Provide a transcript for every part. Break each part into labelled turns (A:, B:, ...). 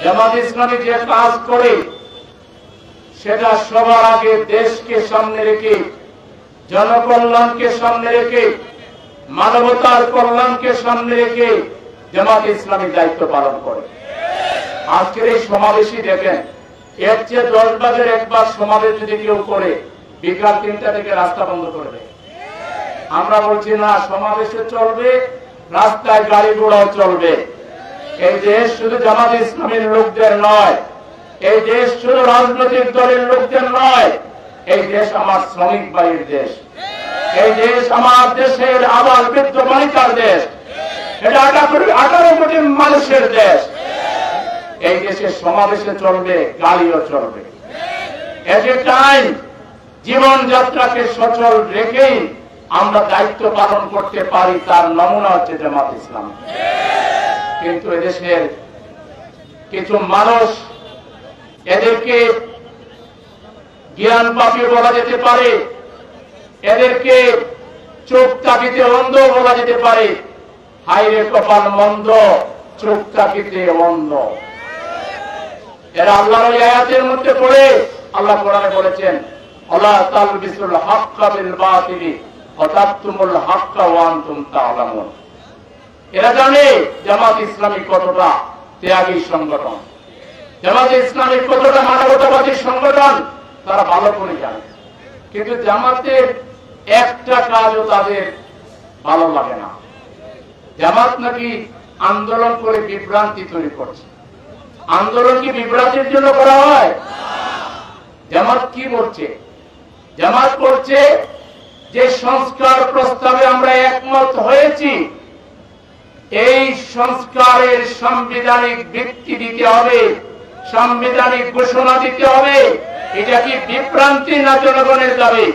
A: জামাত ইসলামী যে কাজ করে সেটা সবার আগে দেশকে সামনে রেখে, জনকল্যাণকে সামনে রেখে, মানবতার কল্যাণকে সামনে রেখে জামাত ইসলামী দায়িত্ব পালন করে। আজকের এই সমাবেশই দেখেন, এর চেয়ে 10 বাজের একবার সমাবেশ যদি কেউ করে বিকাল 3টা থেকে রাস্তা বন্ধ করবে। আমরা বলছি না, সমাবেশে চলবে, রাস্তায় গাড়ি ঘোড়াও চলবে। এই দেশ শুধু জামাত ইসলামের লোকদের নয়, এই দেশ শুধু রাজনৈতিক দলের লোকদের নয়, এই দেশ আমার শ্রমিক ভাইয়ের দেশ, এই দেশ আমার দেশের আবাল বৃদ্ধ বনিতার দেশ, এটা 18 কোটি মানুষের দেশ। এই দেশে সমাবেশে চলবে, গাড়িও চলবে। এট এ টাইম জীবনযাত্রাকে সচল রেখেই আমরা দায়িত্ব পালন করতে পারি, তার নমুনা হচ্ছে জামাত ইসলাম। কিন্তু এদেশের কিছু মানুষ, এদেরকে জ্ঞান পাপী বলা যেতে পারে, এদেরকে চোখ তাকিতে অন্ধ বলা যেতে পারে। হাইরে কপাল মন্দ, চোখ তাকিতে অন্ধ। এরা আল্লাহর ওই আয়াতের মধ্যে পড়ে, আল্লাহ কোরআনে বলেছেন, আল্লাহ তালবিসুল হাক্কা বিল বাতিলি ওয়া তাকতুমুল হাক্কা ওয়া আনতুম তা'লামুন। এরা জানে জামাত ইসলামী কতটা ত্যাগী সংগঠন, জামাত ইসলামী কতটা মানবতাবাদী সংগঠন, তারা ভালো করে জানে। কিন্তু জামাতের একটা কাজও তাদের ভালো লাগে না। জামাত নাকি আন্দোলন করে বিভ্রান্তি তৈরি করছে। আন্দোলন কি বিভ্রান্তির জন্য করা হয়? জামাত কি বলছে? জামাত বলছে যে সংস্কার প্রস্তাবে আমরা একমত হয়েছি, এই সংস্কারের সাংবিধানিক ভিত্তি দিতে হবে, সাংবিধানিক ঘোষণা দিতে হবে। এটা কি বিভ্রান্তি না জনগণের দাবি?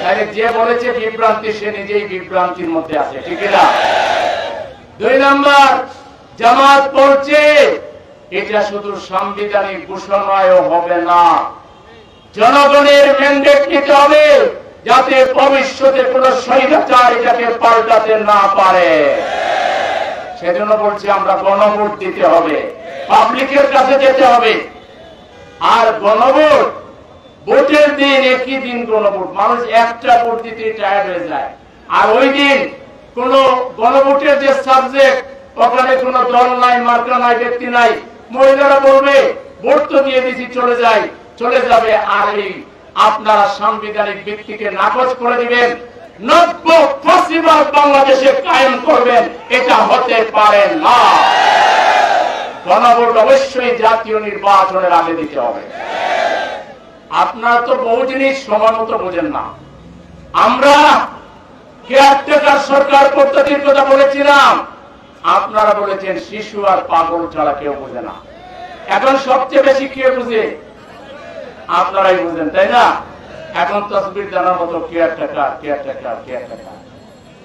A: তাহলে যে বলেছে বিভ্রান্তি, সে নিজেই বিভ্রান্তির মধ্যে আছে, ঠিক না? 2 নম্বর, জামাত বলছে এটা শুধু সাংবিধানিক ঘোষণায় হবে না, জনগণের ম্যান্ডেট নিতে হবে, যাতে ভবিষ্যতে কোন স্বৈরাচার এটাকে পাল্টাতে না পারে। সেজন্য বলছি আমরা গণভোট দিতে হবে, পাবলিকের কাছে যেতে হবে। আর গণভোট, ভোটের দিন একই দিন গণভোট, মানুষ একটা ভোট দিতে টায়ার্ড হয়ে যায়। আর ওই দিন কোন গণভোটের যে সাবজেক্ট, ওখানে কোন দল নাই, মার্কা নাই, ব্যক্তি নাই। মহিলারা বলবে ভোট তো দিয়ে দিছি, চলে যাবে। আর এই আপনারা সাংবিধানিক ভিত্তিকে নাকচ করে দিবেন, নব্য ফ্যাসিবাদ বাংলাদেশে কায়েম করবেন, এটা হতে পারে না। গণভোট অবশ্যই জাতীয় নির্বাচনের আগে দিতে হবে। আপনারা তো বহু জিনিস সময় মতো বোঝেন না। আমরা কেয়ারটেকার সরকার পদ্ধতির কথা বলেছিলাম, আপনারা বলেছেন শিশু আর পাগল ছাড়া কেউ বোঝে না। এখন সবচেয়ে বেশি কে বুঝে? আপনারাই বুঝেন, তাই না? এখন তসবির জানার মতো কেয়ারটেকার।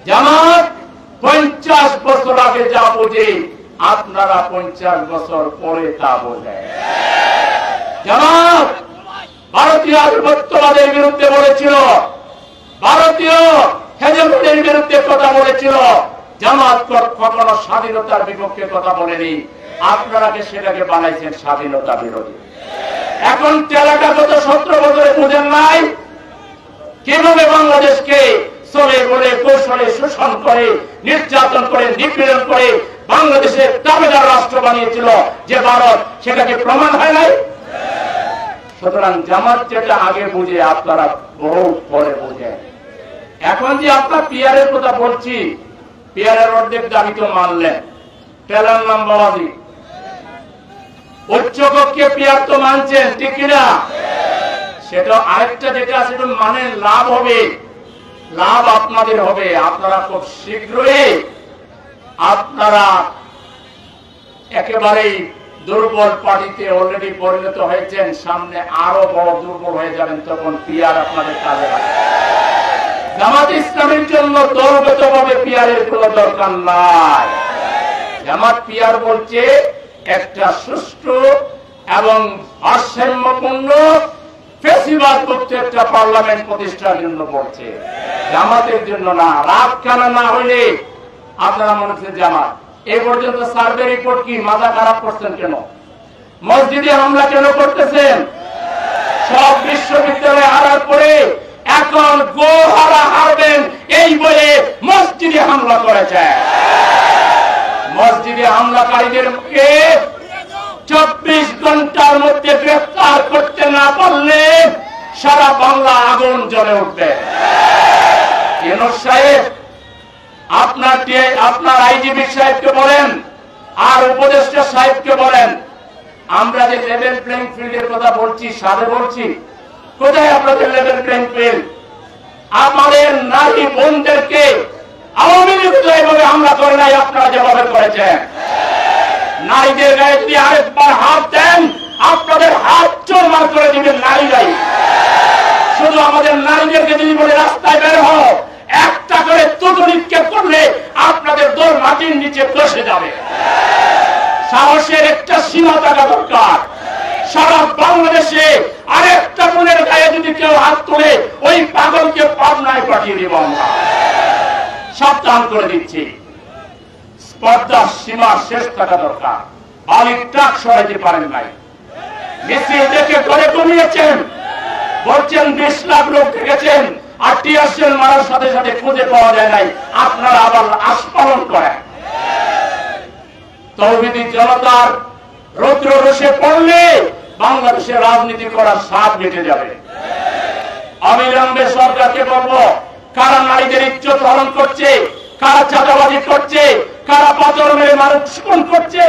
A: জামাত 50 বছর আগে যা বোঝে, আপনারা 50 বছর পরে তা বোঝেন। জামাত ভারতীয় আধিপত্যবাদের বিরুদ্ধে বলেছিল, ভারতীয় হেজেমনির বিরুদ্ধে কথা বলেছিল। জামাত কখনো স্বাধীনতার বিপক্ষে কথা বলেনি। আপনারা সেটাকে বানাইছেন স্বাধীনতা বিরোধী। এখন টেলাটা গত 17 বছরে বুঝেন নাই কিভাবে বাংলাদেশকে চলে বলে কৌশলে শোষণ করে, নির্যাতন করে, নিপীড়ন করে বাংলাদেশের দাবিদার রাষ্ট্র বানিয়েছিল যে ভারত, সেটাকে প্রমাণ হয় নাই। সুতরাং জামাত যেটা আগে বুঝে, আপনারা বহু পরে বুঝেন। এখন যে আপনার পিয়ারের কথা বলছি, পিয়ারের অর্ধেক দাবি তো মানলেন, টেলার নাম বাবাজি। উচ্চ কক্ষে পিয়ার তো মানছেন, ঠিক কিনা? সেটা আরেকটা যেটা আছে, মানে লাভ হবে, লাভ আপনাদের হবে। আপনারা খুব শীঘ্রই আপনারা একেবারেই দুর্বল পার্টিতে অলরেডি পরিণত হয়েছেন, সামনে আরো বড় দুর্বল হয়ে যাবেন, তখন পিয়ার আপনাদের কাজে লাগবে। জামাত ইসলামের জন্য দলগতভাবে পিয়ারের কোন দরকার নাই। জামাত পিয়ার বলছে একটা সুষ্ঠু এবং ভারসাম্যপূর্ণ ফ্যাসিবাদ মুক্ত একটা পার্লামেন্ট প্রতিষ্ঠার জন্য বলছে, জামাতের জন্য না। রাত খানা না হইলে আপনারা মনে হচ্ছে জামাত এই পর্যন্ত সার্ভে রিপোর্ট কি? মাথা খারাপ করছেন কেন? মসজিদে হামলা কেন করতেছেন? সব বিশ্ববিদ্যালয়ে হারার পরে এখন গোহারা হারবেন এই বলে মসজিদে হামলা করেছে। মসজিদে হামলাকারীদেরকে 24 ঘন্টার মধ্যে গ্রেফতার করতে না পারলে সারা বাংলা আগুন জ্বলে উঠবে। ইউনূস সাহেব, আপনার আইজিপি সাহেবকে বলেন আর উপদেষ্টা সাহেবকে বলেন, আমরা যে লেভেল প্লেইং ফিল্ডের কথা বলছি, সাথে বলছি, কোথায় আপনাদের লেভেল প্লেইং ফিল্ড? আমাদের নারী বোনদেরকে আওয়ামী লীগ তো এভাবে হামলা করে নাই, আপনারা যেভাবে করেছেন। নারীদের গায়ে যদি আরেকবার হাত দেন, আপনাদের হাত চোরমার করে দিবেন নারীরাই। শুধু আমাদের নারীদেরকে যদি বলে রাস্তায় বের হও, একটা করে তুতো নিক্ষেপ করলে আপনাদের দোর মাটির নিচে বসে যাবে। সাহসের একটা সীমা থাকা দরকার। সারা বাংলাদেশে আরেকটা বোনের গায়ে যদি কেউ হাত তোলে, ওই পাগলকে পাবনায় পাঠিয়ে দিব আমরা। সাবধান করে দিচ্ছি, স্পর্ধার সীমা শেষ থাকা দরকার। বালির ট্রাক সরাইতে পারেন নাই, মিছিল দেখে করে কমিয়েছেন, বলছেন 20 লাখ লোক দেখেছেন, আর টিয়ারশেল মারার সাথে সাথে খুঁজে পাওয়া যায় নাই। আপনারা আবার আস্ফালন করেন। তৌহিদি জনতার রৌদ্র রোষে পড়লে বাংলাদেশের রাজনীতি করার স্বাদ মিটে যাবে। অবিলম্বে সরকারকে বলবো, কারা নারীদের ইজ্জত হরণ করছে, কারা চাঁদাবাজি করছে, কারা পাথর মেরে মানুষ খুন করছে,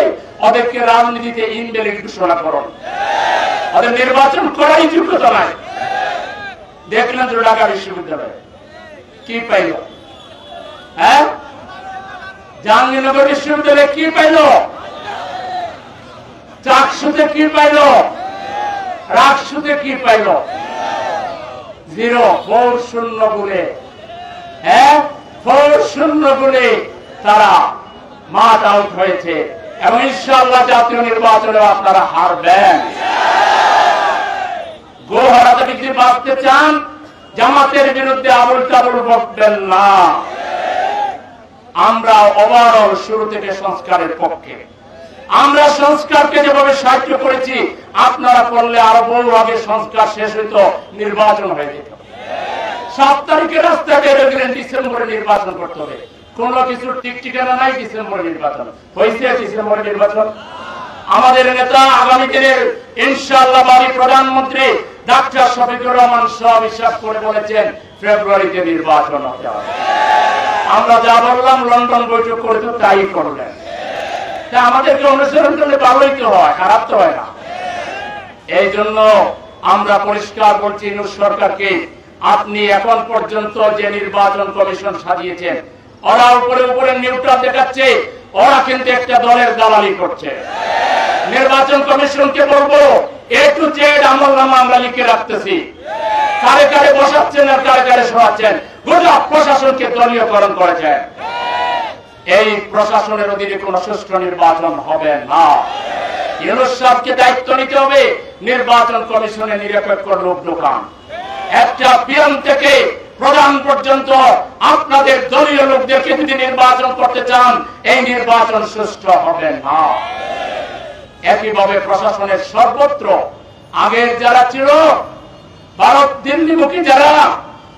A: ওদেরকে রাজনীতিতে ইনভ্যালিড ঘোষণা করুন। ওদের নির্বাচন করাই যোগ্যতা নাই। দেখলেন তো ঢাকা বিশ্ববিদ্যালয়ে কি পাইল? হ্যাঁ, জাহাঙ্গীরনগর বিশ্ববিদ্যালয়ে কি পাইল? চাকসুতে কি পাইল? রাকসুতে কি পাইল? 0। 4-0 বলে, হ্যাঁ 4-0 বলে তারা মাঠ আউট হয়েছে। এবং ইনশাআল্লাহ জাতীয় নির্বাচনে আপনারা হারবেন। গোহারাতে যদি বাঁচতে চান, জামাতের বিরুদ্ধে আবুল তাবুল বকবেন না। আমরা ওভারঅল শুরু থেকে সংস্কারের পক্ষে। আমরা সংস্কারকে যেভাবে সাহায্য করেছি, আপনারা করলে আরো বহু আগে সংস্কার শেষ হইত, নির্বাচন হয়ে যেত। 7 তারিখে রাস্তায় বের গেলেন, ডিসেম্বরে নির্বাচন করতে হবে। কোন কিছুর ঠিক ঠিকানা নাই, ডিসেম্বরে নির্বাচন হয়েছে। ডিসেম্বরে নির্বাচন আমাদের নেতা আগামী দিনের ইনশাআল্লাহ বাড়ি প্রধানমন্ত্রী ডাক্তার শফিকুর রহমান সব হিসাব করে বলেছেন ফেব্রুয়ারিতে নির্বাচন হতে হবে। আমরা যা বললাম লন্ডন বৈঠক করে তো তাই করলেন। তা আমাদেরকে অনুসরণ করলে ভালোই তো হয়, খারাপ তো হয় না। এই জন্য আমরা পরিষ্কার বলছি ইউনূস সরকারকে, আপনি এখন পর্যন্ত যে নির্বাচন কমিশন সাজিয়েছেন, ওরা উপরে উপরে নিউট্রাল দেখাচ্ছে, ওরা কিন্তু একটা দলের দালালি করছে। নির্বাচন কমিশনকে বলবো, A to Z আমলনামা আমরা লিখে রাখতেছি, কারে কারে বসাচ্ছেন আর কারে কারে সরাচ্ছেন, গোটা প্রশাসনকে দলীয়করণ করেছেন। এই প্রশাসনের অধীনে কোন সুষ্ঠু নির্বাচন হবে না। ইউনূস সাহেবকে দায়িত্ব নিতে হবে, নির্বাচন কমিশনে নিরপেক্ষ লোক ঢোকান। একটা পিএম থেকে প্রধান পর্যন্ত আপনাদের দলীয় লোকদেরকে যদি নির্বাচন করতে চান, এই নির্বাচন সুষ্ঠু হবে না। একইভাবে প্রশাসনের সর্বত্র আগের যারা ছিল ভারত দিল্লিমুখী যারা,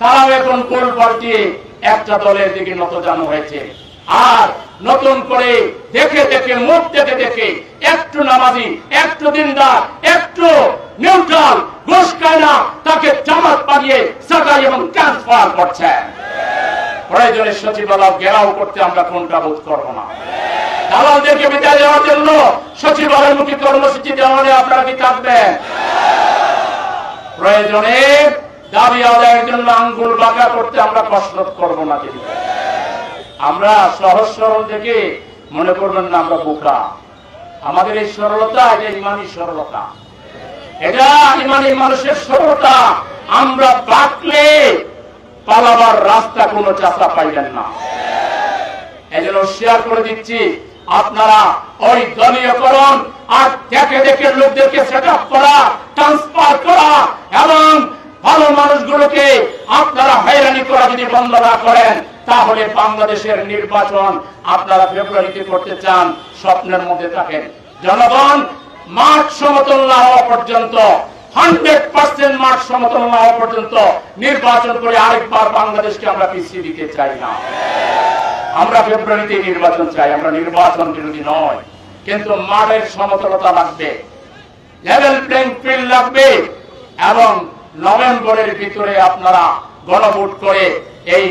A: তারাও এখন গোল পাল্টিয়ে একটা দলের দিকে নতজানু হয়েছে। আর নতুন করে দেখে দেখে মুখ দেখে দেখে একটু নামাজি, একটু দিনদার, একটু নিউট্রাল ঘুষ খায় না, তাকে জামাত বানিয়ে সাকাই এবং ট্রান্সফার করছে। প্রয়োজনে সচিবালয় ঘেরাও করতে আমরা কোনটা বোধ করবো না। দালালদেরকে বিদায় দেওয়ার জন্য সচিবালয়মুখী কর্মসূচি দেওয়া হলে আপনারা কি থাকবেন? প্রয়োজনে দাবি আদায়ের জন্য আঙ্গুল বাঁকা করতে আমরা কসরত করবো না। আমরা সহজ সরল থেকে মনে করবেন না আমরা বোকা। আমাদের এই সরলতা, এটা ইমানি সরলতা, এটা ইমানি মানুষের সরলতা। আমরা বাঁকলে পালাবার রাস্তা কোনো চাষা পাইলেন না। এই জন্য শেয়ার করে দিচ্ছি, আপনারা ওই দলীয়করণ আর দেখে দেখে লোকদেরকে সেট আপ করা, ট্রান্সফার করা এবং ভালো মানুষগুলোকে আপনারা হয়রানি করা যদি বন্ধ না করেন, তাহলে বাংলাদেশের নির্বাচন আপনারা ফেব্রুয়ারিতে করতে চান, স্বপ্নের মধ্যে থাকেন। জনগণ মাঠ সমতল না হওয়া পর্যন্ত, 100% মাঠ সমতল না হওয়া পর্যন্ত নির্বাচন করে আরেকবার বাংলাদেশকে আমরা পিছিয়ে দিতে চাই না। আমরা ফেব্রুয়ারিতে নির্বাচন চাই, আমরা নির্বাচন বিরোধী নয়, কিন্তু মাঠের সমতলতা লাগবে, লেভেল প্লেইং ফিল্ড লাগবে, এবং নভেম্বরের ভিতরে আপনারা গণভোট করে এই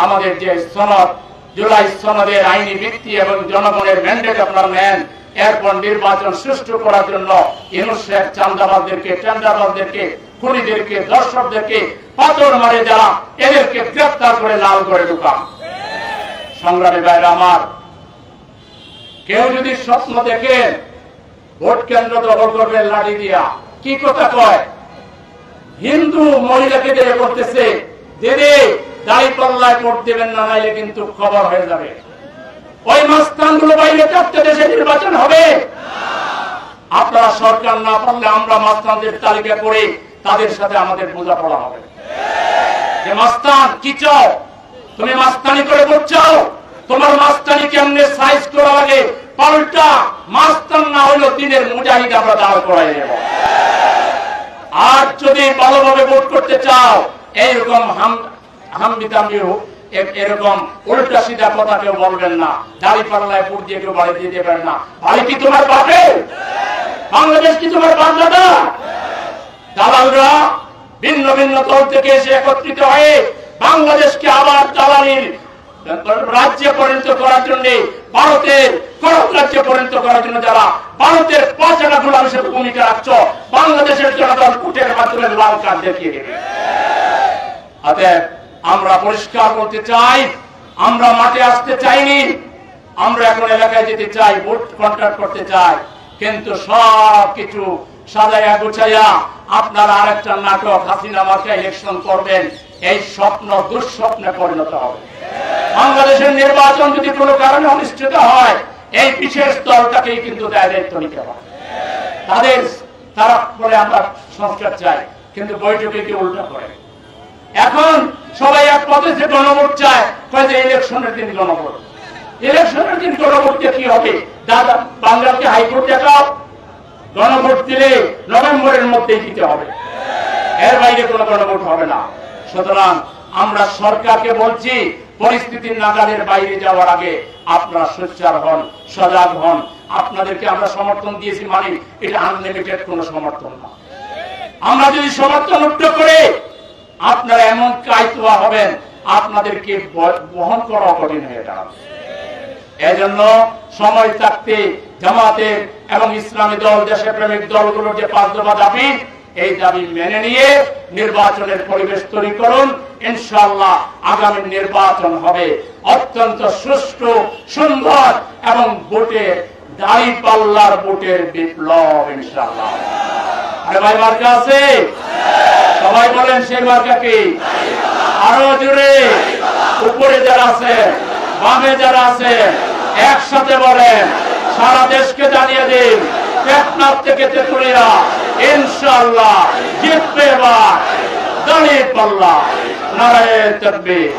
A: আমাদের যে সনদ, জুলাই সনদের আইনি ভিত্তি এবং জনগণের ম্যান্ডেট আপনারা নেন, এরপর নির্বাচন সুষ্ঠু করার জন্য ইউনূস শেখ চাঁদাবাজদেরকে, টেন্ডারবাজদেরকে, খুনিদেরকে, দর্শকদেরকে, পাথর মারে যারা, এদেরকে গ্রেফতার করে লাল করে ঢুকান। সংগ্রামী ভাইরা আমার, কেউ যদি স্বপ্ন দেখেন ভোট কেন্দ্র দখল করবে লাঠি দিয়া, কি কথা কয়, হিন্দু মহিলাকে দিয়ে করতেছে, দিদি দাঁড়িপাল্লায় ভোট দেবেন না, নাইলে কিন্তু খবর হয়ে যাবে। ওই মাস্তানগুলো বাইরে থাকতে দেশে নির্বাচন হবে। আপনারা সরকার না পারলে আমরা মাস্তানদের তালিকা করে তাদের সাথে আমাদের বোঝাপড়া হবে যে মাস্তান কি চাও, তুমি মাস্তানি করে ভোট চাও, তোমার মাস্তানি কেমনে সাইজ করা লাগে, পাল্টা মাস্তান না হইলেও দিনের মুজাহিদ আমরা দাঁড় করাই দেব। আর যদি ভালোভাবে ভোট করতে চাও, এইরকম এরকম উল্টা সিধা কথা কেউ বলবেন না, দাড়ি পাল্লায় ভোট দিয়ে কেউ বাড়ি দিয়ে দেবেন না। বাড়ি কি তোমার বাপে? বাংলাদেশ কি তোমার বাপ দাদা? দালালরা ভিন্ন ভিন্ন দল থেকে এসে একত্রিত হয়ে বাংলাদেশকে আবার দালালির রাজ্যে পরিণত করার জন্য, ভারতের করদ রাজ্যে পরিণত করার জন্য যারা ভারতের পচাটা গোলাম হিসেবে ভূমিকা রাখছ, বাংলাদেশের জনগণ ভোটের মাধ্যমে লাল কার্ড দেখিয়ে দেবে। অতএব আমরা পরিষ্কার বলতে চাই, আমরা মাঠে আসতে চাইনি, আমরা এখন এলাকায় যেতে চাই, ভোট কন্ট্রাক্ট করতে চাই, কিন্তু সব কিছু সাজাইয়া গুছাইয়া আপনারা আরেকটা নাটক হাসিনা মার্কা ইলেকশন করবেন, এই স্বপ্ন দুঃস্বপ্নে পরিণত হবে। বাংলাদেশের নির্বাচন যদি কোনো কারণে অনুষ্ঠিত হয়, এই বিশেষ দলটাকেই কিন্তু দায়িত্ব নিতে হবে। তারা বলে আমরা সংস্কার চাই, কিন্তু বৈঠকে কি উল্টা করে। এখন সবাই এক পথে যে গণভোট চায়, ইলেকশনের দিন গণভোট, ইলেকশনের দিন গণভোট কি হবে? দাদা বাংলাকে হাইকোর্ট দেখাও, গণভোট দিলে নভেম্বরের মধ্যেই দিতে হবে, এর বাইরে কোনো গণভোট হবে না। সুতরাং আমরা সরকারকে বলছি, পরিস্থিতির নাগালের বাইরে যাওয়ার আগে আপনারা সোচ্চার হন, সজাগ হন। আপনাদেরকে আমরা সমর্থন দিয়েছি, মানে এটা আনলিমিটেড কোনো সমর্থন না। আমরা যদি সমর্থন উঠতে করে আপনারা এমন কায়তুয়া হবেন, আপনাদেরকে বহন করা কঠিন হয়ে দাঁড়াবে। এজন্য সময় থাকতে জামাতের এবং ইসলামী দল, দেশপ্রেমিক দলগুলোর যে 5 দফা দাবি, এই দাবি মেনে নিয়ে নির্বাচনের পরিবেশ তৈরি করুন। ইনশাআল্লাহ আগামী নির্বাচন হবে অত্যন্ত সুষ্ঠু, সুন্দর এবং ভোটের দাঁড়িপাল্লার ভোটের বিপ্লব ইনশাআল্লাহ। আরে ভাই মার্কা আছে? সবাই বলেন সেই মার্কা কি? আরো জোরে, উপরে যারা আছে, বামে যারা আছে, একসাথে বলেন, সারা দেশকে জানিয়ে দিন, টেকনাফ থেকে তেতুলিয়া ইনশাআল্লাহ জিতবে এবার দাঁড়িপাল্লা। নারায়ে তাকবীর।